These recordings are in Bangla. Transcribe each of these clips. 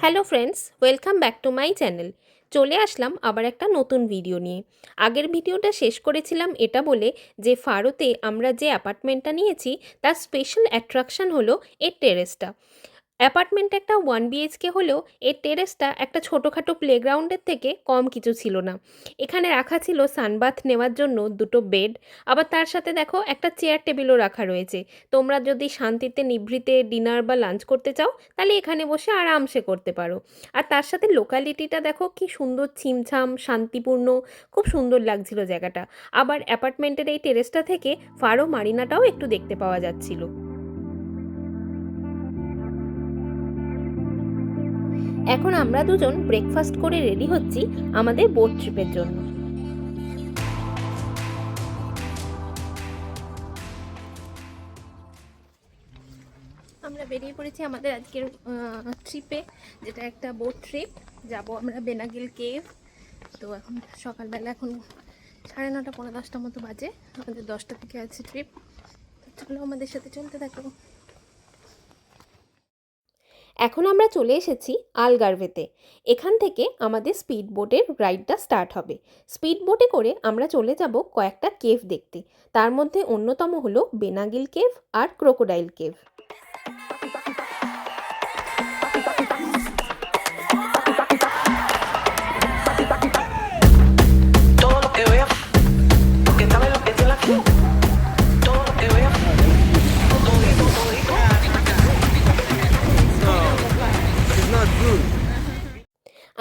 Hello friends, welcome back to my channel. চলে আসলাম আবার একটা নতুন ভিডিও নিয়ে। আগের ভিডিওটা শেষ করেছিলাম এটা বলে যে ফারোতে আমরা যে অ্যাপার্টমেন্টটা নিয়েছি তার স্পেশাল অ্যাট্রাকশন হলো এর টেরেসটা। অ্যাপার্টমেন্ট একটা 1 BHK হলেও এর টেরেসটা একটা ছোটোখাটো প্লেগ্রাউন্ডের থেকে কম কিছু ছিল না। এখানে রাখা ছিল সানবাথ নেওয়ার জন্য দুটো বেড, আবার তার সাথে দেখো একটা চেয়ার টেবিলও রাখা রয়েছে। তোমরা যদি শান্তিতে নিভৃতে ডিনার বা লাঞ্চ করতে চাও তাহলে এখানে বসে আরামসে করতে পারো। আর তার সাথে লোকালিটিটা দেখো কি সুন্দর, ছিমছাম, শান্তিপূর্ণ, খুব সুন্দর লাগছিল জায়গাটা। আবার অ্যাপার্টমেন্টের এই টেরেসটা থেকে ফারো মারিনাটাও একটু দেখতে পাওয়া যাচ্ছিল। এখন আমরা দুজন ব্রেকফাস্ট করে রেডি হচ্ছি আমাদের বোট ট্রিপের জন্য। আমরা বেরিয়ে পড়েছি আমাদের আজকের ট্রিপে, যেটা একটা বোট ট্রিপ। যাব আমরা বেনাগিল কেভ। তো এখন সকালবেলা, এখন 9:30 পৌনে 10টার মতো বাজে। আমাদের 10টা থেকে আছে ট্রিপ। তো চলো আমাদের সাথে চলতে থাকো। এখন আমরা চলে এসেছি আলগারভেতে। এখান থেকে আমাদের স্পিড বোটের রাইডটা স্টার্ট হবে। স্পিড বোটে করে আমরা চলে যাব কয়েকটা কেভ দেখতে। তার মধ্যে অন্যতম হলো বেনাগিল কেভ আর ক্রোকোডাইল কেভ।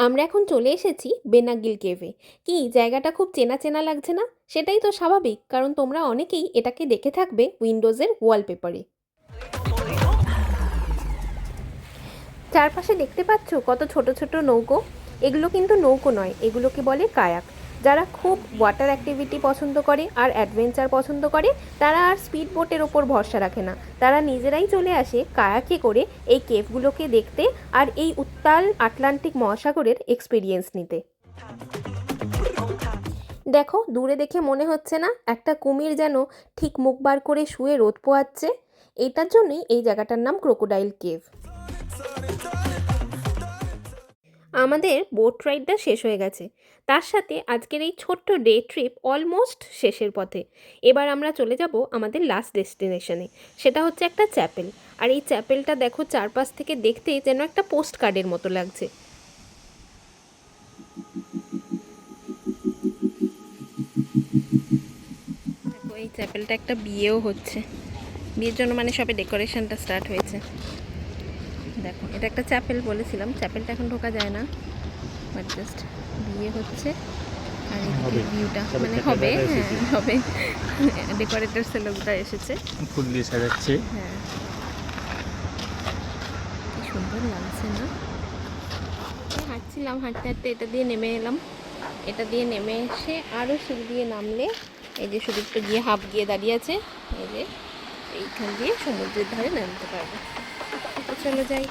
আমরা এখন চলে এসেছি বেনাগিল কেভে। কি জায়গাটা খুব চেনা চেনা লাগছে না? সেটাই তো স্বাভাবিক, কারণ তোমরা অনেকেই এটাকে দেখে থাকবে উইন্ডোজের ওয়ালপেপারে। চারপাশে দেখতে পাচ্ছ কত ছোট ছোট নৌকো। এগুলো কিন্তু নৌকো নয়, এগুলোকে বলে কায়াক। যারা খুব ওয়াটার অ্যাক্টিভিটি পছন্দ করে আর অ্যাডভেঞ্চার পছন্দ করে তারা আর স্পিড বোটের ওপর ভরসা রাখে না, তারা নিজেরাই চলে আসে কায়াকে করে এই কেভগুলোকে দেখতে আর এই উত্তাল আটলান্টিক মহাসাগরের এক্সপিরিয়েন্স নিতে। দেখো, দূরে দেখে মনে হচ্ছে না একটা কুমির যেন ঠিক মুখ বার করে শুয়ে রোদ পোয়াচ্ছে? এইটার জন্যই এই জায়গাটার নাম ক্রোকোডাইল কেভ। আমাদের বোট রাইডটা শেষ হয়ে গেছে, তার সাথে আজকের এই ছোট্ট ডে ট্রিপ অলমোস্ট শেষের পথে। এবার আমরা চলে যাব আমাদের লাস্ট ডেস্টিনেশনে, সেটা হচ্ছে একটা চ্যাপেল। আর এই চ্যাপেলটা দেখো চারপাশ থেকে দেখতে যেন একটা পোস্ট কার্ডের মতো লাগছে। দেখো, এই চ্যাপেলটা একটা বিয়েও হচ্ছে, বিয়ের জন্য মানে সবে ডেকোরেশনটা স্টার্ট হয়েছে। দেখো, এটা একটা চ্যাপেল বলেছিলাম, চ্যাপেলটা এখন ঢোকা যায় না, বাট জাস্ট বিয়ে হচ্ছে। আর এদিকে ভিউটা মানে হবে, হ্যাঁ হবে। ডেকোরেটরস লোকটা এসেছে, ফুল দিয়ে সাজাচ্ছে। হ্যাঁ কি সুন্দর লাগছে না? হাঁটছিলাম, হাঁটতে হাঁটতে এটা দিয়ে নেমে এলাম। এটা দিয়ে নেমে এসে আরও সিঁড়ি দিয়ে নামলে এই যে সুদীপ্ত গিয়ে হাফ গিয়ে দাঁড়িয়ে আছে, এই যে এইখান দিয়ে সমুদ্রের ধারে নামতে পারবে। তো চলে যাই।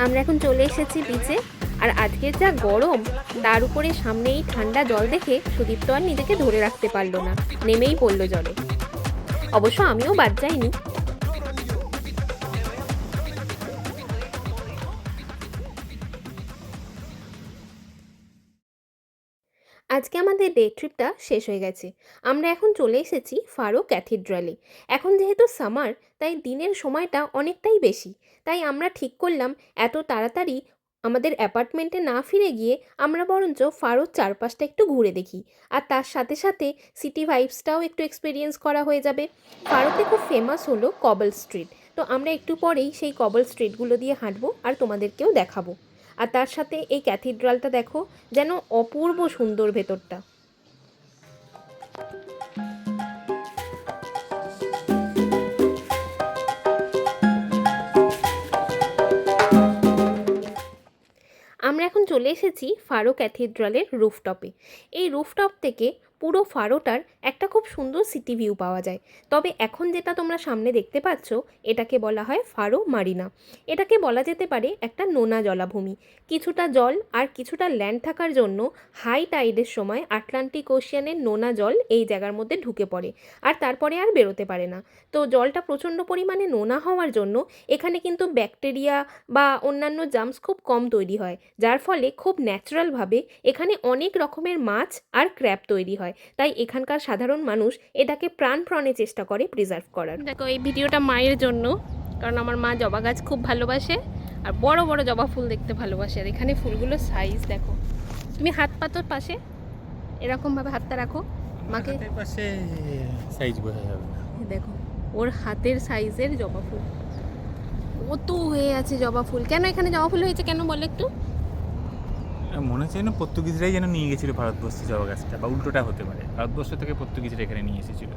আমরা এখন চলে এসেছি বিচে। আর আজকের যা গরম, তার উপরে সামনে এই ঠান্ডা জল দেখে সুদীপ্ত আর নিজেকে ধরে রাখতে পারলো না, নেমেই পড়লো জলে। অবশ্য আমিও বাদ যাইনি। আজকে আমাদের ডে ট্রিপটা শেষ হয়ে গেছে। আমরা এখন চলে এসেছি ফারো ক্যাথিড্রালে। এখন যেহেতু সামার, তাই দিনের সময়টা অনেকটাই বেশি। তাই আমরা ঠিক করলাম এত তাড়াতাড়ি আমাদের অ্যাপার্টমেন্টে না ফিরে গিয়ে আমরা বরঞ্চ ফারোর চারপাশটা একটু ঘুরে দেখি। আর তার সাথে সাথে সিটি ভাইবসটাও একটু এক্সপিরিয়েন্স করা হয়ে যাবে। ফারোতে খুব ফেমাস হলো কবল স্ট্রিট। তো আমরা একটু পরেই সেই কবল স্ট্রিটগুলো দিয়ে হাঁটবো আর তোমাদেরকেও দেখাবো। আর তার সাথে এই ক্যাথিড্রালটা দেখো, যেন অপূর্ব সুন্দর ভেতরটা। আমরা এখন চলে এসেছি ফারো ক্যাথিড্রালের রুফটপে। এই রুফটপ থেকে পুরো ফারোটার একটা খুব সুন্দর সিটি ভিউ পাওয়া যায়। তবে এখন যেটা তোমরা সামনে দেখতে পাচ্ছ এটাকে বলা হয় ফারো মারিনা। এটাকে বলা যেতে পারে একটা নোনা জলাভূমি। কিছুটা জল আর কিছুটা ল্যান্ড থাকার জন্য হাই টাইডের সময় আটলান্টিক ওশিয়ানের নোনা জল এই জায়গার মধ্যে ঢুকে পড়ে আর তারপরে আর বেরোতে পারে না। তো জলটা প্রচণ্ড পরিমাণে নোনা হওয়ার জন্য এখানে কিন্তু ব্যাকটেরিয়া বা অন্যান্য জার্মস খুব কম তৈরি হয়, যার ফলে খুব ন্যাচারালভাবে এখানে অনেক রকমের মাছ আর ক্র্যাব তৈরি হয়। তাই এখানকার সাধারণ মানুষ এটাকে প্রাণপণে চেষ্টা করে প্রিজার্ভ করার। দেখো এই ভিডিওটা মায়ের জন্য, কারণ আমার মা জবা গাছ খুব ভালোবাসে আর বড় বড় জবা ফুল দেখতে ভালোবাসে। আর এখানে ফুলগুলোর সাইজ দেখো, তুমি হাত পাতোর পাশে এরকমভাবে হাতটা রাখো, মাকে পাশে সাইজ বোঝা যাবে না। দেখো ওর হাতের সাইজের জবা ফুল, কত হয়ে আছে জবা ফুল। কেন এখানে জবা ফুল হয়েছে কেন বলো একটু? মনে হচ্ছে যেন পর্তুগিজরাই যেন নিয়ে গেছিল ভারতবর্ষে জবা গাছটা, বা উল্টোটা হতে পারে, ভারতবর্ষ থেকে পর্তুগিজরা এখানে নিয়ে এসেছিল।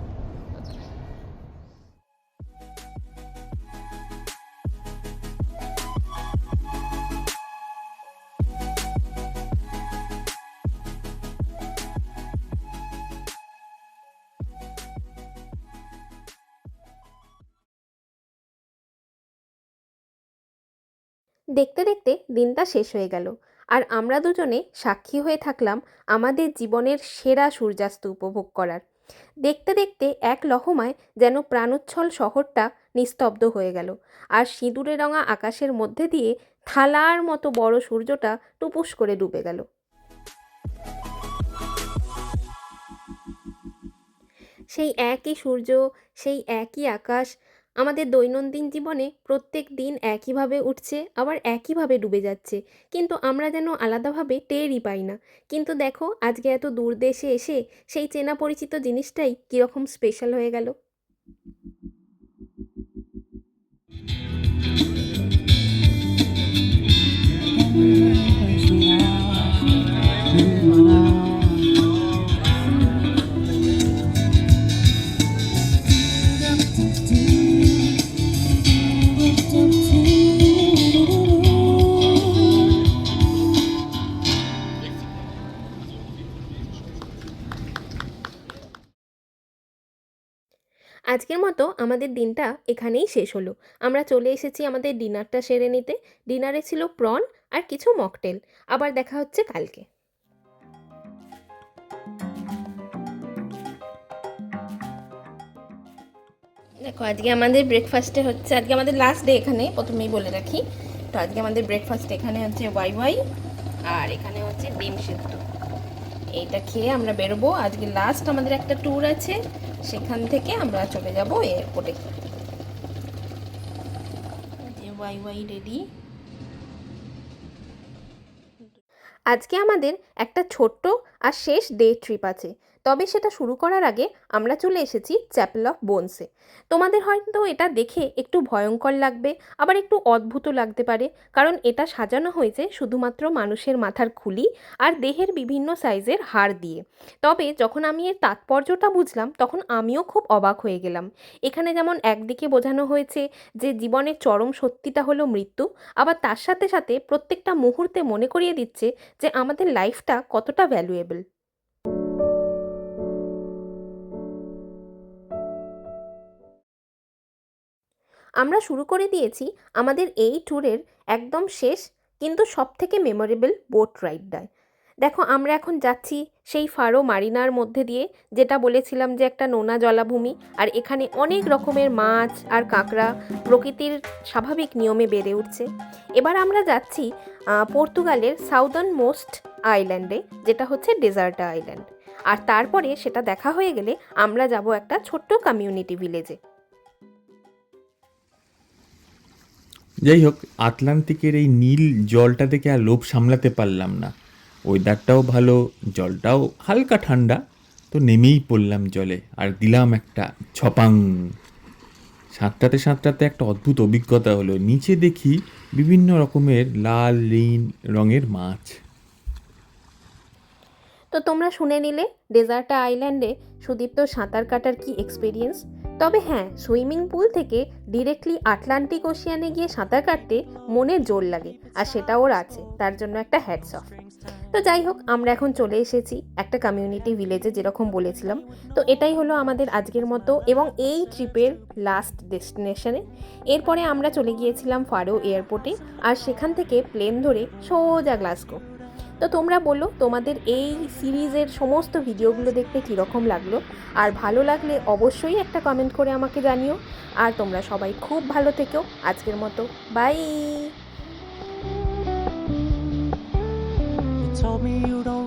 দেখতে দেখতে দিনটা শেষ হয়ে গেল আর আমরা দুজনে সাক্ষী হয়ে থাকলাম আমাদের জীবনের সেরা সূর্যাস্ত উপভোগ করার। দেখতে দেখতে এক লহমায় যেন প্রাণোচ্ছল শহরটা নিস্তব্ধ হয়ে গেল আর সিঁদুরে রঙা আকাশের মধ্যে দিয়ে থালার মতো বড় সূর্যটা টুপুস করে ডুবে গেল। সেই একই সূর্য, সেই একই আকাশ আমাদের দৈনন্দিন জীবনে প্রত্যেক দিন একইভাবে উঠছে আবার একইভাবে ডুবে যাচ্ছে, কিন্তু আমরা যেন আলাদাভাবে টেরই পাই না। কিন্তু দেখো আজকে এত দূর দেশে এসে সেই চেনা পরিচিত জিনিসটাই কীরকম স্পেশাল হয়ে গেল। আজকের মতো আমাদের দিনটা এখানেই শেষ হলো। আমরা চলে এসেছি আমাদের ডিনারটা সেরে নিতে। ডিনারে ছিল প্রন আর কিছু মকটেল। আবার দেখা হচ্ছে কালকে। দেখো আজকে আমাদের ব্রেকফাস্টে হচ্ছে, আজকে আমাদের লাস্ট ডে এখানে, প্রথমেই বলে রাখি। তো আজকে আমাদের ব্রেকফাস্ট এখানে হচ্ছে ওয়াই ওয়াই আর এখানে হচ্ছে ডিম সিদ্ধ। এইটা খেয়ে আমরা বেরোবো। আজকে লাস্ট আমাদের একটা ট্যুর আছে, সেখান থেকে আমরা চলে যাব এয়ারপোর্টে। ওয়াই ওয়াই রেডি। আজকে আমাদের একটা ছোট্ট আর শেষ ডে ট্রিপ আছে, তবে সেটা শুরু করার আগে আমরা চলে এসেছি চ্যাপেল অফ বোনসে। তোমাদের হয়তো এটা দেখে একটু ভয়ঙ্কর লাগবে, আবার একটু অদ্ভুতও লাগতে পারে, কারণ এটা সাজানো হয়েছে শুধুমাত্র মানুষের মাথার খুলি আর দেহের বিভিন্ন সাইজের হাড় দিয়ে। তবে যখন আমি এর তাৎপর্যটা বুঝলাম তখন আমিও খুব অবাক হয়ে গেলাম। এখানে যেমন একদিকে বোঝানো হয়েছে যে জীবনের চরম সত্যিটা হলো মৃত্যু, আবার তার সাথে সাথে প্রত্যেকটা মুহূর্তে মনে করিয়ে দিচ্ছে যে আমাদের লাইফটা কতটা ভ্যালুয়েবল। আমরা শুরু করে দিয়েছি আমাদের এই ট্যুরের একদম শেষ কিন্তু সবথেকে মেমোরেবল বোট রাইডটায়। দেখো আমরা এখন যাচ্ছি সেই ফারো মারিনার মধ্যে দিয়ে, যেটা বলেছিলাম যে একটা নোনা জলাভূমি, আর এখানে অনেক রকমের মাছ আর কাঁকড়া প্রকৃতির স্বাভাবিক নিয়মে বেড়ে উঠছে। এবার আমরা যাচ্ছি পর্তুগালের সাউদার্ন মোস্ট আইল্যান্ডে, যেটা হচ্ছে ডেজার্টা আইল্যান্ড। আর তারপরে সেটা দেখা হয়ে গেলে আমরা যাব একটা ছোট্ট কমিউনিটি ভিলেজে। যাই হোক, আটলান্টিকের এই নীল জলটা দেখে আর লোভ সামলাতে পারলাম না। ওয়েদারটাও ভালো, জলটাও হালকা ঠান্ডা, তো নেমেই পড়লাম জলে আর দিলাম একটা ছপাং। সাঁতরাতে সাঁতরাতে একটা অদ্ভুত অভিজ্ঞতা হলো। নিচে দেখি বিভিন্ন রকমের লাল নীল রঙের মাছ। তো তোমরা শুনে নিলে ডেজার্টা আইল্যান্ডে সুদীপ্ত সাঁতার কাটার কি এক্সপিরিয়েন্স। তবে হ্যাঁ, সুইমিং পুল থেকে ডিরেক্টলি আটলান্টিক ওশিয়ানে গিয়ে সাঁতার কাটতে মনে জোর লাগে, আর সেটা ওর আছে, তার জন্য একটা হ্যাটস অফ। তো যাই হোক, আমরা এখন চলে এসেছি একটা কমিউনিটি ভিলেজে, যেরকম বলেছিলাম। তো এটাই হলো আমাদের আজকের মতো এবং এই ট্রিপের লাস্ট ডেস্টিনেশনে। এরপরে আমরা চলে গিয়েছিলাম ফারো এয়ারপোর্টে, আর সেখান থেকে প্লেন ধরে সোজা গ্লাসগো। তো তোমরা বলো তোমাদের এই সিরিজের সমস্ত ভিডিওগুলো দেখতে কীরকম লাগলো, আর ভালো লাগলে অবশ্যই একটা কমেন্ট করে আমাকে জানিও। আর তোমরা সবাই খুব ভালো থেকো। আজকের মতো by. You told me you don't